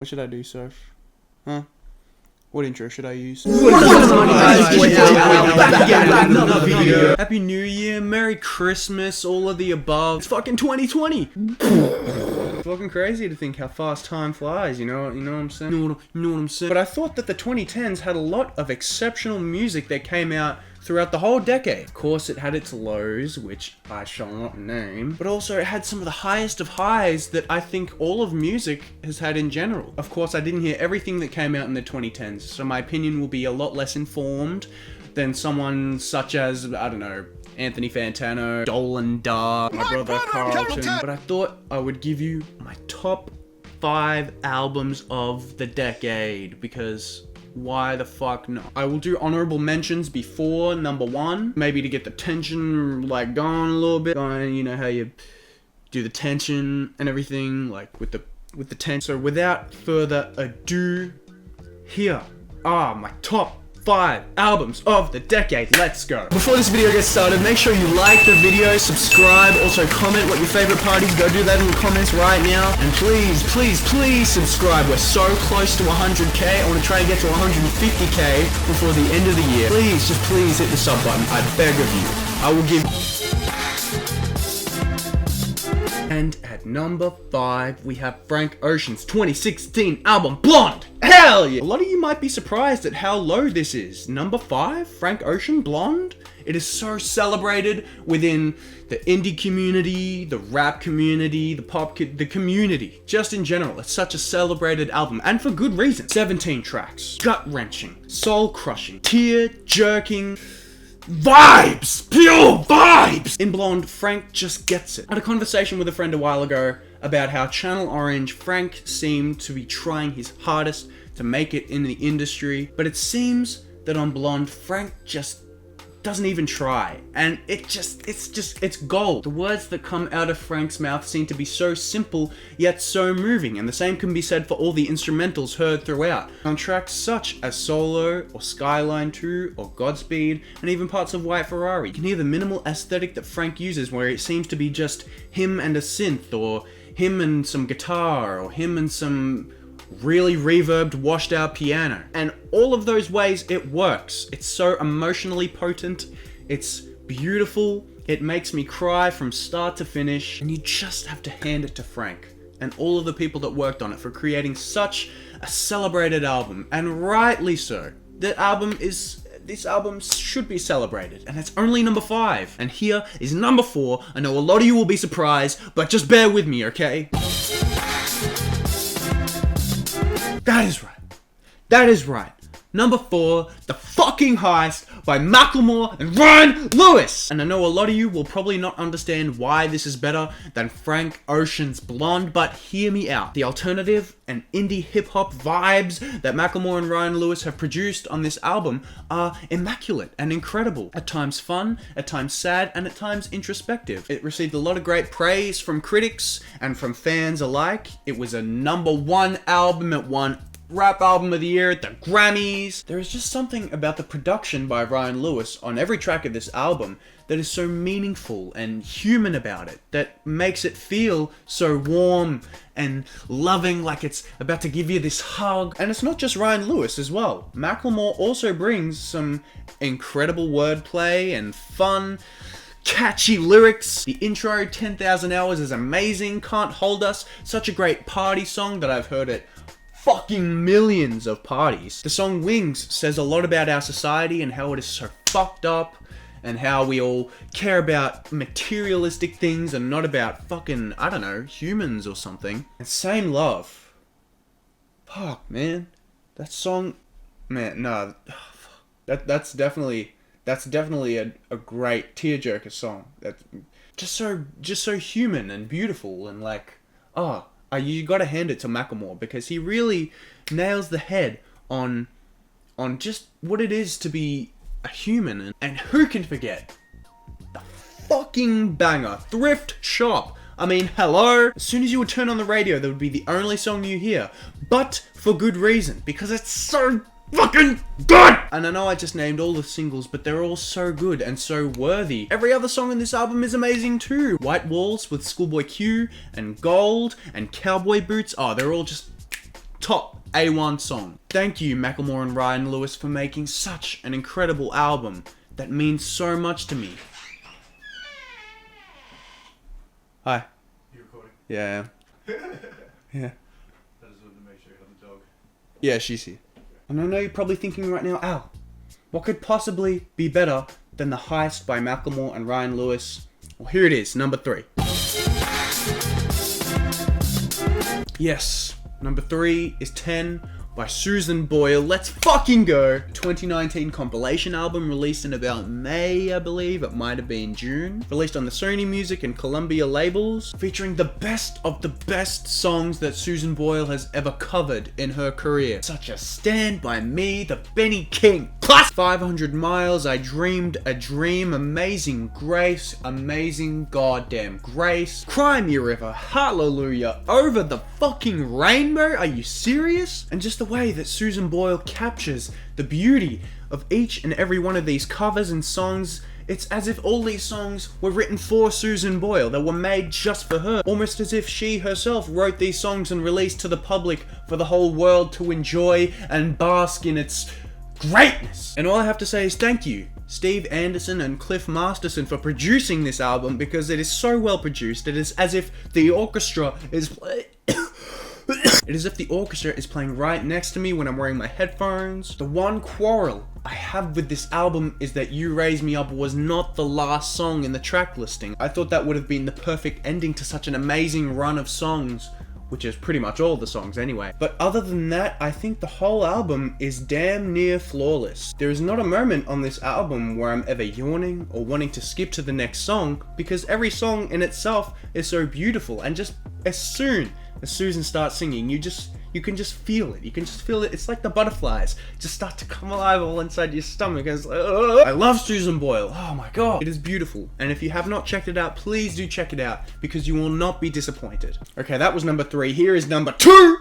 What should I do, Surf? Huh? What intro should I use? Happy New Year, Merry Christmas, all of the above. It's fucking 2020. It's fucking crazy to think how fast time flies, you know what I'm saying? You know what I'm saying? But I thought that the 2010s had a lot of exceptional music that came out throughout the whole decade. Of course, it had its lows, which I shall not name, but also it had some of the highest of highs that I think all of music has had in general. Of course, I didn't hear everything that came out in the 2010s, so my opinion will be a lot less informed than someone such as, I don't know, Anthony Fantano, Dolan Dar, my brother Carlton. But I thought I would give you my top 5 albums of the decade, because why the fuck not? I will do honorable mentions before number 1, maybe to get the tension like going a little bit. Going, you know how you do the tension and everything, like with the tension. So without further ado, here are my top 5 albums of the decade. Let's go. Before this video gets started, make sure you like the video, subscribe, also comment what your favorite parties. Go do that in the comments right now. And please, please, please subscribe. We're so close to 100k. I want to try and get to 150k before the end of the year. Please, just please hit the sub button. I beg of you. I will give... And at number 5, we have Frank Ocean's 2016 album, Blonde! Hell yeah! A lot of you might be surprised at how low this is. Number 5, Frank Ocean, Blonde? It is so celebrated within the indie community, the rap community, the community. Just in general, it's such a celebrated album, and for good reason. 17 tracks, gut-wrenching, soul-crushing, tear-jerking, vibes! Pure vibes! In Blonde, Frank just gets it. I had a conversation with a friend a while ago about how Channel Orange, Frank seemed to be trying his hardest to make it in the industry, but it seems that on Blonde, Frank just doesn't even try, and it's gold. The words that come out of Frank's mouth seem to be so simple, yet so moving, and the same can be said for all the instrumentals heard throughout. On tracks such as Solo, or Skyline 2, or Godspeed, and even parts of White Ferrari, you can hear the minimal aesthetic that Frank uses, where it seems to be just him and a synth, or him and some guitar, or him and some really reverbed, washed out piano. And all of those ways it works. It's so emotionally potent, it's beautiful, it makes me cry from start to finish, and you just have to hand it to Frank and all of the people that worked on it for creating such a celebrated album, and rightly so. This album should be celebrated, and it's only number 5. And here is number 4. I know a lot of you will be surprised, but just bear with me, okay? That is right. That is right. Number 4, The Fucking Heist by Macklemore and Ryan Lewis. And I know a lot of you will probably not understand why this is better than Frank Ocean's Blonde, but hear me out. The alternative and indie hip-hop vibes that Macklemore and Ryan Lewis have produced on this album are immaculate and incredible. At times fun, at times sad, and at times introspective. It received a lot of great praise from critics and from fans alike. It was a number 1 album. It won Rap Album of the Year at the Grammys. There is just something about the production by Ryan Lewis on every track of this album that is so meaningful and human about it, that makes it feel so warm and loving, like it's about to give you this hug. And it's not just Ryan Lewis as well. Macklemore also brings some incredible wordplay and fun, catchy lyrics. The intro, 10,000 Hours, is amazing. Can't Hold Us, such a great party song that I've heard at fucking millions of parties. The song Wings says a lot about our society and how it is so fucked up, and how we all care about materialistic things and not about fucking, I don't know, humans or something. And Same Love. Fuck, man. That song, man, no. That's definitely a great tearjerker song. That's just so human and beautiful, and like, you gotta hand it to Macklemore, because he really nails the head on just what it is to be a human. And who can forget the fucking banger, Thrift Shop? I mean, hello? As soon as you would turn on the radio, that would be the only song you hear. But for good reason, because it's so fucking good! And I know I just named all the singles, but they're all so good and so worthy. Every other song in this album is amazing too. White Walls with Schoolboy Q, and Gold, and Cowboy Boots. Oh, they're all just top A1 song. Thank you, Macklemore and Ryan Lewis, for making such an incredible album that means so much to me. Hi. You recording? Yeah, I am. Yeah. I just wanted to make sure you have the dog. Yeah, she's here. And I know you're probably thinking right now, Al, what could possibly be better than The Heist by Macklemore and Ryan Lewis? Well, here it is, number 3. Yes, number 3 is 10 by Susan Boyle. Let's fucking go! 2019 compilation album released in about May, I believe. It might have been June. Released on the Sony Music and Columbia labels, featuring the best of the best songs that Susan Boyle has ever covered in her career, such as Stand By Me, The Benny King, plus 500 Miles, I Dreamed a Dream, Amazing Grace, Amazing Goddamn Grace, Cry Me a River, Hallelujah, Over the Fucking Rainbow, are you serious? And just the way that Susan Boyle captures the beauty of each and every one of these covers and songs, it's as if all these songs were written for Susan Boyle, that were made just for her, almost as if she herself wrote these songs and released to the public for the whole world to enjoy and bask in its greatness. And all I have to say is thank you, Steve Anderson and Cliff Masterson, for producing this album, because it is so well produced. It is as if the orchestra is It is as if the orchestra is playing right next to me when I'm wearing my headphones. The one quarrel I have with this album is that You Raise Me Up was not the last song in the track listing. I thought that would have been the perfect ending to such an amazing run of songs, which is pretty much all the songs anyway. But other than that, I think the whole album is damn near flawless. There is not a moment on this album where I'm ever yawning or wanting to skip to the next song, because every song in itself is so beautiful, and just as soon as Susan starts singing, you can just feel it. You can just feel it. It's like the butterflies just start to come alive all inside your stomach. It's like, I love Susan Boyle. Oh my god. It is beautiful. And if you have not checked it out, please do check it out, because you will not be disappointed. Okay, that was number 3. Here is number 2!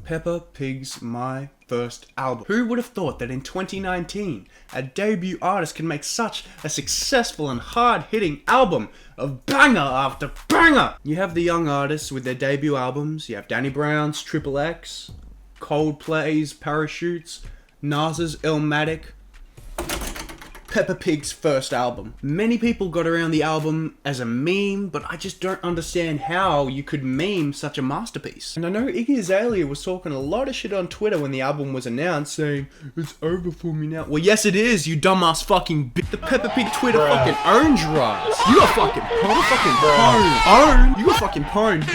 Peppa Pig's My First Album. Who would have thought that in 2019, a debut artist can make such a successful and hard-hitting album of banger after banger? You have the young artists with their debut albums. You have Danny Brown's Triple X, Coldplay's Parachutes, Nas's Illmatic, Peppa Pig's first album. Many people got around the album as a meme, but I just don't understand how you could meme such a masterpiece. And I know Iggy Azalea was talking a lot of shit on Twitter when the album was announced, saying, it's over for me now. Well, yes it is, you dumbass fucking bitch. The Peppa Pig Twitter fucking owned rise. You got fucking pwned. You got fucking pwned.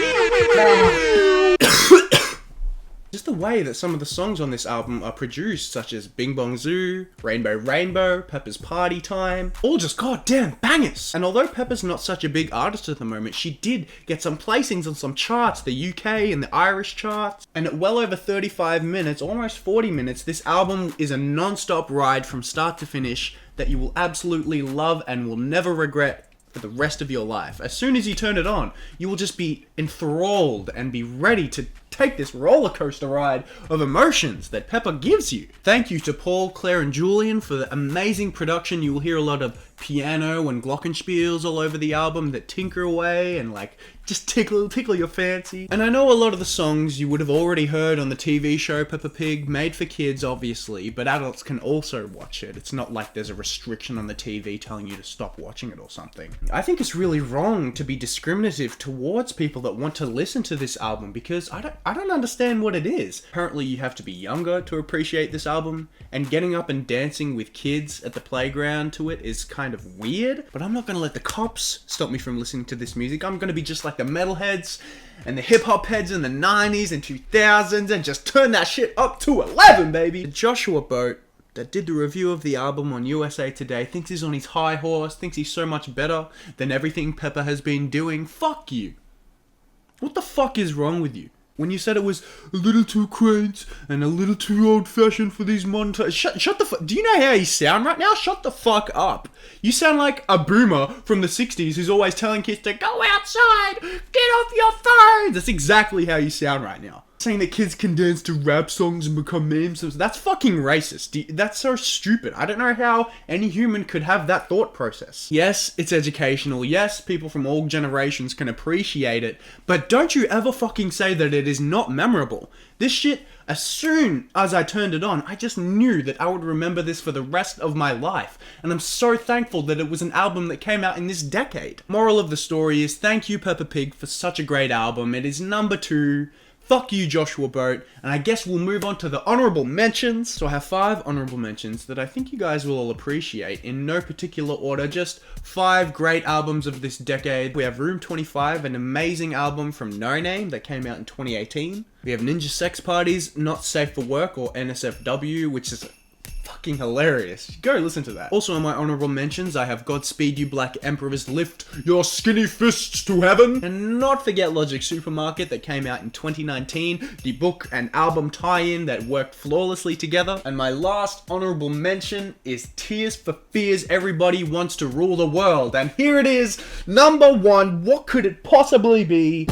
Just the way that some of the songs on this album are produced, such as Bing Bong Zoo, Rainbow Rainbow, Peppa's Party Time, all just goddamn bangers. And although Peppa's not such a big artist at the moment, she did get some placings on some charts, the UK and the Irish charts. And at well over 35 minutes, almost 40 minutes, this album is a non-stop ride from start to finish that you will absolutely love and will never regret for the rest of your life. As soon as you turn it on, you will just be enthralled and be ready to take this roller coaster ride of emotions that Peppa gives you. Thank you to Paul, Claire and Julian for the amazing production. You will hear a lot of piano and glockenspiels all over the album that tinker away and like just tickle your fancy. And I know a lot of the songs you would have already heard on the TV show Peppa Pig, made for kids obviously, but adults can also watch it. It's not like there's a restriction on the TV telling you to stop watching it or something. I think it's really wrong to be discriminative towards people that want to listen to this album, because I don't understand what it is. Apparently you have to be younger to appreciate this album, and getting up and dancing with kids at the playground to it is kind of weird, but I'm not gonna let the cops stop me from listening to this music. I'm gonna be just like the metalheads and the hip-hop heads in the 90s and 2000s and just turn that shit up to 11, baby. Joshua Boat, that did the review of the album on USA Today, thinks he's on his high horse, thinks he's so much better than everything Peppa has been doing. Fuck you. What the fuck is wrong with you? When you said it was a little too quaint and a little too old-fashioned for these modern times. Shut the fuck. Do you know how you sound right now? Shut the fuck up. You sound like a boomer from the 60s who's always telling kids to go outside, get off your phones. That's exactly how you sound right now. saying that kids can dance to rap songs and become memes. That's fucking racist. That's so stupid. I don't know how any human could have that thought process. Yes, it's educational. Yes, people from all generations can appreciate it. But don't you ever fucking say that it is not memorable. This shit, as soon as I turned it on, I just knew that I would remember this for the rest of my life. And I'm so thankful that it was an album that came out in this decade. Moral of the story is thank you Peppa Pig for such a great album. It is number 2. Fuck you, Joshua Boat. And I guess we'll move on to the honorable mentions. So I have 5 honorable mentions that I think you guys will all appreciate in no particular order. Just 5 great albums of this decade. We have Room 25, an amazing album from Noname that came out in 2018. We have Ninja Sex Party's Not Safe for Work, or NSFW, which is fucking hilarious. Go listen to that. Also in my honorable mentions, I have Godspeed You Black Emperors, Lift Your Skinny Fists to Heaven. And not forget Logic Supermarket that came out in 2019. The book and album tie-in that worked flawlessly together. And my last honorable mention is Tears for Fears, Everybody Wants to Rule the World. And here it is, number 1. What could it possibly be?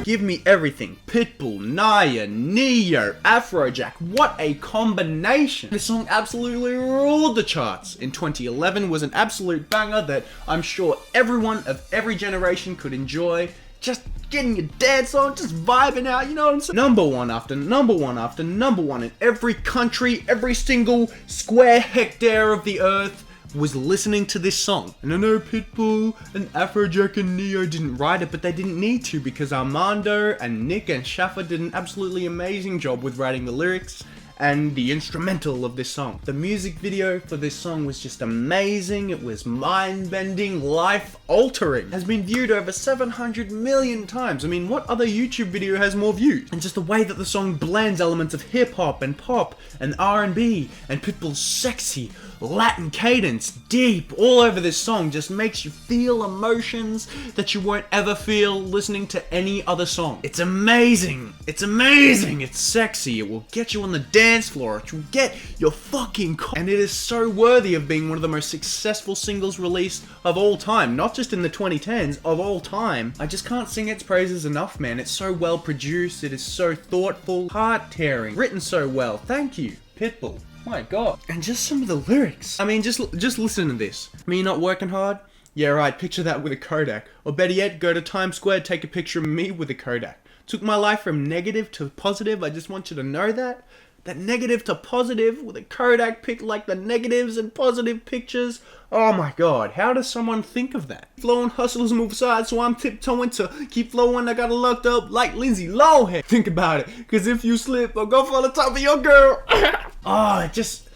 Give Me Everything, Pitbull, Naya, Neo, Afrojack, what a combination! This song absolutely ruled the charts. In 2011 was an absolute banger that I'm sure everyone of every generation could enjoy. Just getting your dance on, just vibing out, you know what I'm saying? Number one after number one after number one in every country, every single square hectare of the earth was listening to this song. And I know Pitbull and Afrojack and Neo didn't write it, but they didn't need to because Armando and Nick and Shaffer did an absolutely amazing job with writing the lyrics and the instrumental of this song. The music video for this song was just amazing. It was mind-bending, life-altering. It has been viewed over 700 million times. I mean, what other YouTube video has more views? And just the way that the song blends elements of hip-hop and pop and R&B and Pitbull's sexy Latin cadence, deep, all over this song just makes you feel emotions that you won't ever feel listening to any other song. It's amazing. It's amazing. It's sexy. It will get you on the dance floor. It will get your fucking and it is so worthy of being one of the most successful singles released of all time. Not just in the 2010s, of all time. I just can't sing its praises enough, man. It's so well produced. It is so thoughtful, heart-tearing, written so well. Thank you, Pitbull. My god. And just some of the lyrics. I mean, just listen to this. Me not working hard? Yeah, right, picture that with a Kodak. Or better yet, go to Times Square, take a picture of me with a Kodak. Took my life from negative to positive. I just want you to know that. That negative to positive with a Kodak pic, like the negatives and positive pictures. Oh my god, how does someone think of that? Flowing hustlers move aside, so I'm tiptoeing to keep flowing. I got it locked up like Lindsay Lohan. Think about it, cause if you slip, I'll go for the top of your girl. Oh, I just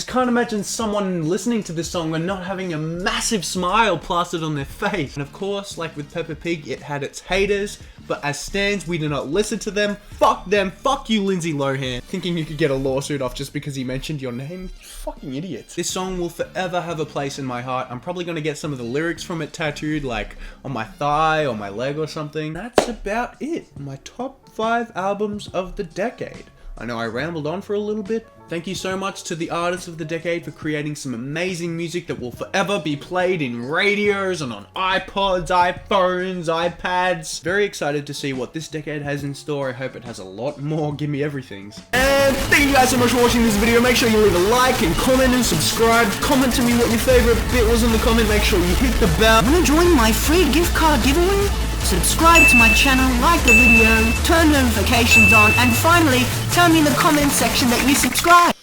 can't imagine someone listening to this song and not having a massive smile plastered on their face. And of course, like with Peppa Pig, it had its haters, but as stands, we do not listen to them. Fuck them. Fuck you, Lindsay Lohan. Thinking you could get a lawsuit off just because he mentioned your name? You fucking idiots. This song will forever have a place in my heart. I'm probably gonna get some of the lyrics from it tattooed, like on my thigh or my leg or something. That's about it. My top 5 albums of the decade. I know I rambled on for a little bit. Thank you so much to the artists of the decade for creating some amazing music that will forever be played in radios and on iPods, iPhones, iPads. Very excited to see what this decade has in store. I hope it has a lot more Give Me Everythings. And thank you guys so much for watching this video. Make sure you leave a like and comment and subscribe. Comment to me what your favorite bit was in the comment. Make sure you hit the bell. Want to join my free gift card giveaway? Subscribe to my channel, like the video, turn notifications on, and finally, tell me in the comments section that you subscribe.